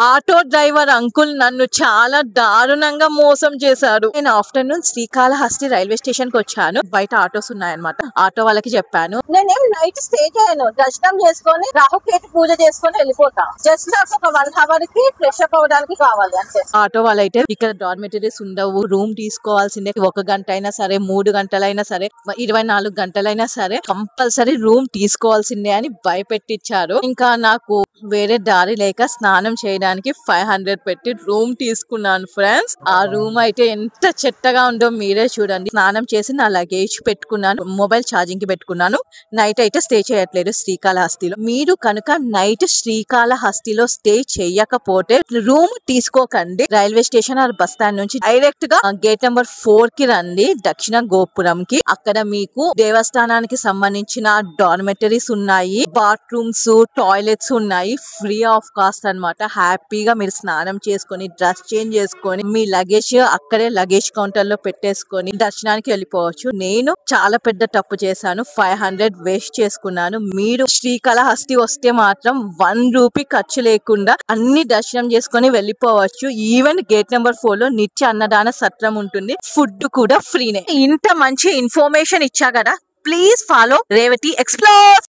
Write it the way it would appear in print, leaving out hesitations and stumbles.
Auto driver uncle నన్ను చాలా దారుణంగా మోసం చేశారు. నేను ఆఫ్టర్నూన్ శ్రీకాళహస్తి రైల్వే స్టేషన్ కి వచ్చాను. బయట ఆటోస్ ఉన్నాయన్నమాట. ఆటో వాళ్ళకి చెప్పాను, నేనేం నైట్ స్టే చేయను, దర్శనం చేసుకొని రాహుకేతు పూజ చేసుకొని వెళ్ళిపోతా. జస్ట్ నాకు ఒక 1 hour కి ఫ్రెష్ అప్ అవడానికి కావాలి అంతే. ఆటో వాళ్ళైతే ఇక్కడ డార్మెటరీస్ ఉండవు, రూమ్ తీసుకోవాల్సిందే. 1 గంట అయినా సరే, 3 గంటలైనా సరే, 24 గంటలైనా సరే కంపల్సరీ రూమ్ తీసుకోవాల్సిందే అని భయపెట్టించారు. ఇంకా నాకు వేరే దారి లేక స్నానం చేయడానికి 500 పెట్టి రూమ్ తీసుకున్నాను ఫ్రెండ్స్. ఆ రూమ్ అయితే ఎంత చెత్తగా ఉందో మీరే చూడండి. స్నానం చేసి నా లగేజ్ పెట్టుకున్నాను, మొబైల్ ఛార్జింగ్ కి పెట్టుకున్నాను. నైట్ అయితే స్టే చేయట్లేదు శ్రీకాళహస్తిలో. మీరు కనుక నైట్ శ్రీకాళహస్తిలో స్టే చేయకపోతే రూమ్ తీసుకోకండి. Railway station or bus stand నుంచి డైరెక్ట్ గా గేట్ నెంబర్ 4 కి రండి, దక్షిణ గోపురం కి. అక్కడ మీకు దేవస్థానానికి సంబంధించిన డార్మెటరీస్ ఉన్నాయి, బాత్రూమ్స్, టాయిలెట్స్ ఉన్నాయి, ఫ్రీ ఆఫ్ కాస్ట్ అన్నమాట. హ్యాపీగా మీరు స్నానం చేసుకొని డ్రెస్ చేంజ్ చేసుకొని మీ లగేజ్ అక్కడే లగేజ్ కౌంటర్ లో పెట్టేసుకొని దర్శనానికి వెళ్ళిపోవచ్చు. నేను చాలా పెద్ద తప్పు చేశాను, 500 వేస్ట్ చేసుకున్నాను. మీరు శ్రీకాళహస్తి వస్తే మాత్రం 1 రూపీ ఖర్చు లేకుండా అన్ని దర్శనం చేసుకొని వెళ్ళిపోవచ్చు. ఈవెన్ గేట్ నెంబర్ 4 లో నిత్య అన్నదాన సత్రం ఉంటుంది, ఫుడ్ కూడా ఫ్రీనే. ఇంత మంచి ఇన్ఫర్మేషన్ ఇచ్చా కదా, ప్లీజ్ ఫాలో రేవతి ఎక్స్ప్లోర్.